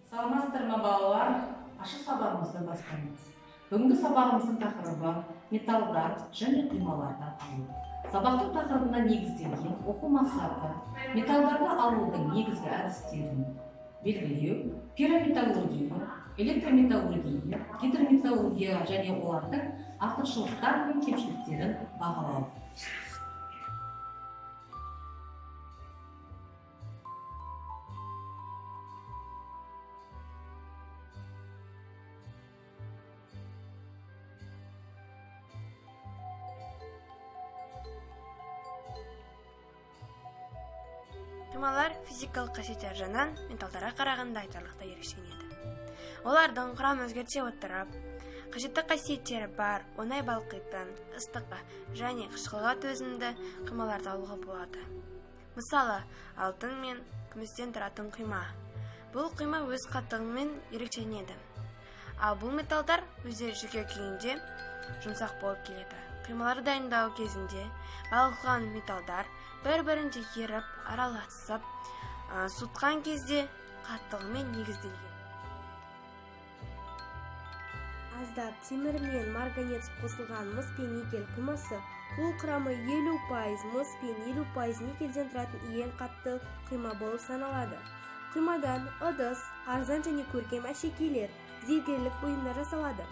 Саламатсыздар ма балалар? Ашу сабағымызды бастаймыз. Бүгінгі сабағымыздың тақырыбы металлдар және құймалардан алу. Сабақтың тақырыбына негізделген оқу мақсаты металлдарды алудың негізгі әдістерін белгілеу, пирометаллургия, электрометаллургия, гидрометаллургия және олардың артықшылықтары мен кемшіліктерін бағалау. Құймалар физикалық қасиеттер жағынан металлдарға қарағанда айтарлықтай ерекшеленеді. Олардың құрамы өзгерте отырып, қажетті қасиеттері бар оңай балқитын, ыстыққа және қышқылға төзімді құймаларды алуға болады. Мысалы, алтын мен күмістен тұратын құйма. Бұл құйма өз қаттығымен ерекшеленеді. Ал бұл металлдар өздері жеке күйінде жұмсақ болып келеді. Құймаларды дайындау кезінде балқыған металлдар бір-бірінде еріп, араласып, суытқан кезде қаттығымен негізделген. Аздап темір мен марганец қосылған мыс пен никель құймасы, ол құрамы 50% мыс пен 50% никельден тұратын ең қатты құйма болып саналады. Құймадан ыдыс, арзан және көркем әшекейлер, зергерлік бұйымдар жасалады.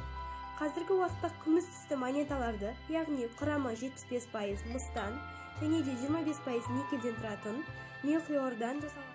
Қазіргі уақытта күміс түсті монеталарды, яғни құрамы 75% мыстан және де 25% никельден тұратын мелхиордан жасалады.